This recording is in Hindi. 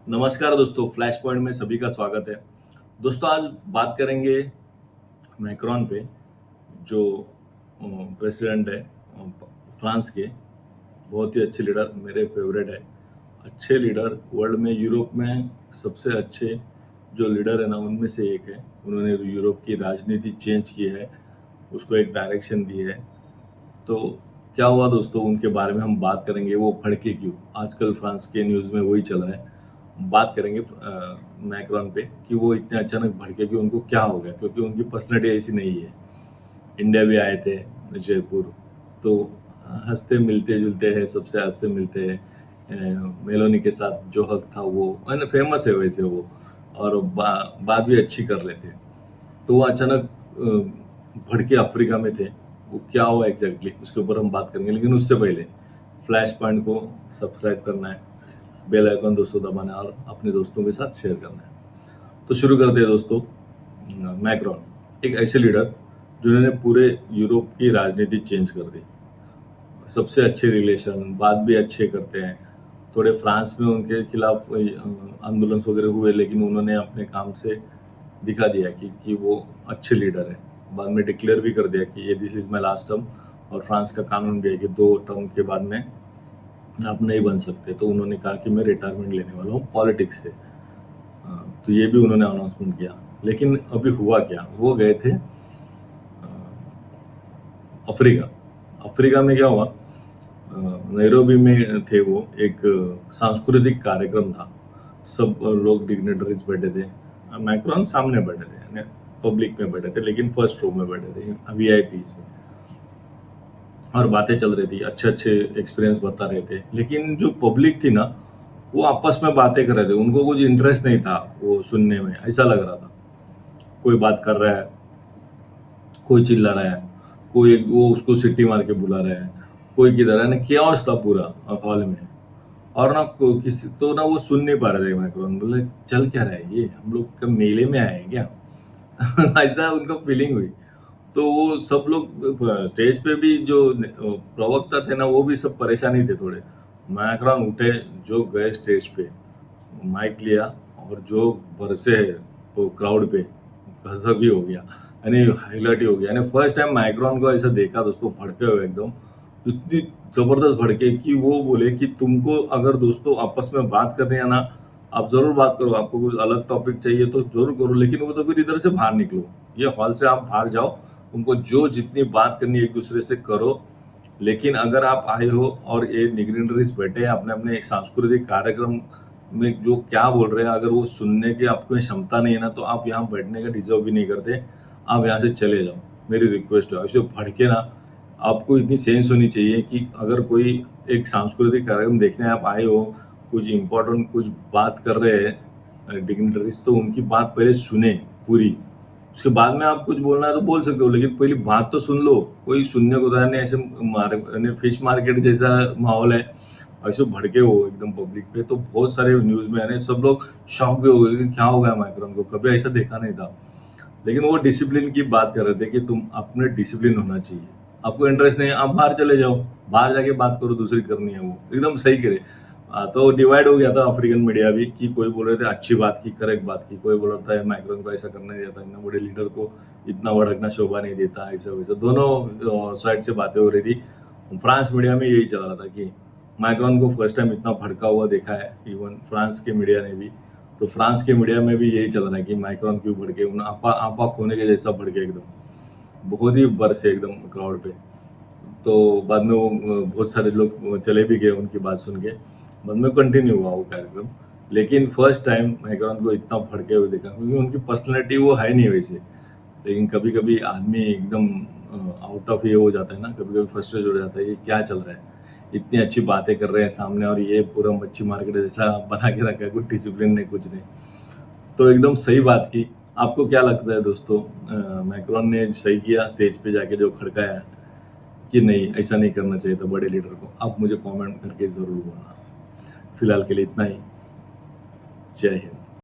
नमस्कार दोस्तों, फ्लैश पॉइंट में सभी का स्वागत है। दोस्तों आज बात करेंगे मैक्रोन पे, जो प्रेसिडेंट है फ्रांस के। बहुत ही अच्छे लीडर, मेरे फेवरेट है। अच्छे लीडर वर्ल्ड में, यूरोप में सबसे अच्छे जो लीडर है ना, उनमें से एक है। उन्होंने यूरोप की राजनीति चेंज की है, उसको एक डायरेक्शन दी है। तो क्या हुआ दोस्तों, उनके बारे में हम बात करेंगे। वो भड़के क्यों, आजकल फ्रांस के न्यूज़ में वही चल रहा है। बात करेंगे मैक्रोन पे कि वो इतने अचानक भड़के क्यों, उनको क्या हो गया, क्योंकि उनकी पर्सनैलिटी ऐसी नहीं है। इंडिया भी आए थे जयपुर, तो हंसते मिलते जुलते हैं, सबसे हंस से मिलते हैं। मेलोनी के साथ जो हक था वो फेमस है वैसे वो, और बात भी अच्छी कर लेते हैं। तो वो अचानक भड़के अफ्रीका में थे। वो क्या हुआ एग्जैक्टली, उसके ऊपर हम बात करेंगे। लेकिन उससे पहले फ्लैश पॉइंट को सब्सक्राइब करना है, बेल आइकन दोस्तों दबाना है और अपने दोस्तों के साथ शेयर करना है। तो शुरू करते हैं दोस्तों। मैक्रोन एक ऐसे लीडर जिन्होंने पूरे यूरोप की राजनीति चेंज कर दी। सबसे अच्छे रिलेशन, बात भी अच्छे करते हैं। थोड़े फ्रांस में उनके खिलाफ आंदोलन वगैरह हुए, लेकिन उन्होंने अपने काम से दिखा दिया कि वो अच्छे लीडर है। बाद में डिक्लेयर भी कर दिया कि ये this is my last term, और फ्रांस का कानून भी है कि 2 टर्म के बाद में आप नहीं बन सकते। तो उन्होंने कहा कि मैं रिटायरमेंट लेने वाला हूँ पॉलिटिक्स से। तो ये भी उन्होंने अनाउंसमेंट किया। लेकिन अभी हुआ क्या, वो गए थे अफ्रीका। अफ्रीका में क्या हुआ, नैरोबी में थे वो। एक सांस्कृतिक कार्यक्रम था, सब लोग डिग्नेटरीज बैठे थे। मैक्रोन सामने बैठे थे, यानी पब्लिक में बैठे थे, लेकिन फर्स्ट रो में बैठे थे, वीआईपीज में। और बातें चल रही थी, अच्छे अच्छे एक्सपीरियंस बता रहे थे। लेकिन जो पब्लिक थी ना, वो आपस में बातें कर रहे थे, उनको कुछ इंटरेस्ट नहीं था वो सुनने में, ऐसा लग रहा था। कोई बात कर रहा है, कोई चिल्ला रहा है, कोई वो उसको सिटी मार के बुला रहा है, कोई किधर है ना, केओस था पूरा हॉल में। और ना किसी तो ना वो सुन नहीं पा रहे थे। मैक्रोन बोले चल क्या रहा है ये, हम लोग क्या मेले में आए हैं क्या? ऐसा उनको फीलिंग हुई। तो वो सब लोग स्टेज पे भी जो प्रवक्ता थे ना, वो भी सब परेशान ही थे थोड़े। मैक्रोन उठे, जो गए स्टेज पे, माइक लिया, और जो बरसे वो क्राउड पे, गजब ही हो गया, यानी हाईलाइट ही हो गया। यानी फर्स्ट टाइम मैक्रोन को ऐसा देखा दोस्तों, भड़के हुए एकदम। इतनी जबरदस्त भड़के कि वो बोले कि तुमको अगर दोस्तों आपस में बात करनी है ना, आप जरूर बात करो, आपको कुछ अलग टॉपिक चाहिए तो जरूर करो, लेकिन वो तो फिर इधर से बाहर निकलो, ये हॉल से आप बाहर जाओ, उनको जो जितनी बात करनी है एक दूसरे से करो। लेकिन अगर आप आए हो और ये डिग्निटरीज बैठे हैं अपने अपने एक सांस्कृतिक कार्यक्रम में, जो क्या बोल रहे हैं, अगर वो सुनने की आपको क्षमता नहीं है ना, तो आप यहाँ बैठने का डिजर्व भी नहीं करते। आप यहाँ से चले जाओ, मेरी रिक्वेस्ट है। ऐसे भड़के ना, आपको इतनी सेंस होनी चाहिए कि अगर कोई एक सांस्कृतिक कार्यक्रम देखने आप आए हो, कुछ इम्पोर्टेंट कुछ बात कर रहे हैं डिग्निटरीज, तो उनकी बात पहले सुने पूरी। उसके बाद में आप कुछ बोलना है तो बोल सकते हो, लेकिन पहली बात तो सुन लो। कोई सुनने को तैयार नहीं, ऐसे फिश मार्केट जैसा माहौल है। ऐसे भड़के हो एकदम पब्लिक पे, तो बहुत सारे न्यूज में आने, सब लोग शॉक भी हो गए कि क्या हो गया मैक्रोन को, कभी ऐसा देखा नहीं था। लेकिन वो डिसिप्लिन की बात कर रहे थे कि तुम अपने डिसिप्लिन होना चाहिए। आपको इंटरेस्ट नहीं है, आप बाहर चले जाओ, बाहर जाके बात करो, दूसरी करनी है वो एकदम सही करे। तो डिवाइड हो गया था अफ्रीकन मीडिया भी, कि कोई बोल रहे थे अच्छी बात की, करेक्ट बात की, कोई बोल रहा था मैक्रोन को ऐसा करना नहीं देता, इतना बड़े लीडर को इतना भड़कना शोभा नहीं देता, ऐसा वैसा। दोनों साइड से बातें हो रही थी। फ्रांस मीडिया में यही चल रहा था कि मैक्रोन को फर्स्ट टाइम इतना भड़का हुआ देखा है, इवन फ्रांस के मीडिया ने भी। तो फ्रांस के मीडिया में भी यही चल रहा है कि मैक्रोन क्यों भड़के, आपा आपा खोने के जैसा भड़के एकदम, बहुत ही बरसे एकदम क्राउड पे। तो बाद में वो बहुत सारे लोग चले भी गए उनकी बात सुन के। बाद में कंटिन्यू हुआ वो कार्यक्रम। लेकिन फर्स्ट टाइम मैक्रोन को इतना भड़के हुए देखा, क्योंकि उनकी पर्सनैलिटी वो है नहीं वैसे। लेकिन कभी कभी आदमी एकदम आउट ऑफ ये हो जाता है ना, कभी कभी फ्रस्ट्रेट हो जाता है, ये क्या चल रहा है, इतनी अच्छी बातें कर रहे हैं सामने, और ये पूरा मच्छी मार्केट जैसा बना के रखा है, कुछ डिसिप्लिन नहीं, कुछ नहीं। तो एकदम सही बात की। आपको क्या लगता है दोस्तों, मैक्रोन ने सही किया स्टेज पे जाके जो खड़काया, कि नहीं ऐसा नहीं करना चाहिए था बड़े लीडर को? आप मुझे कमेंट करके ज़रूर बोलना। फिलहाल के लिए इतना ही। जय हिंद।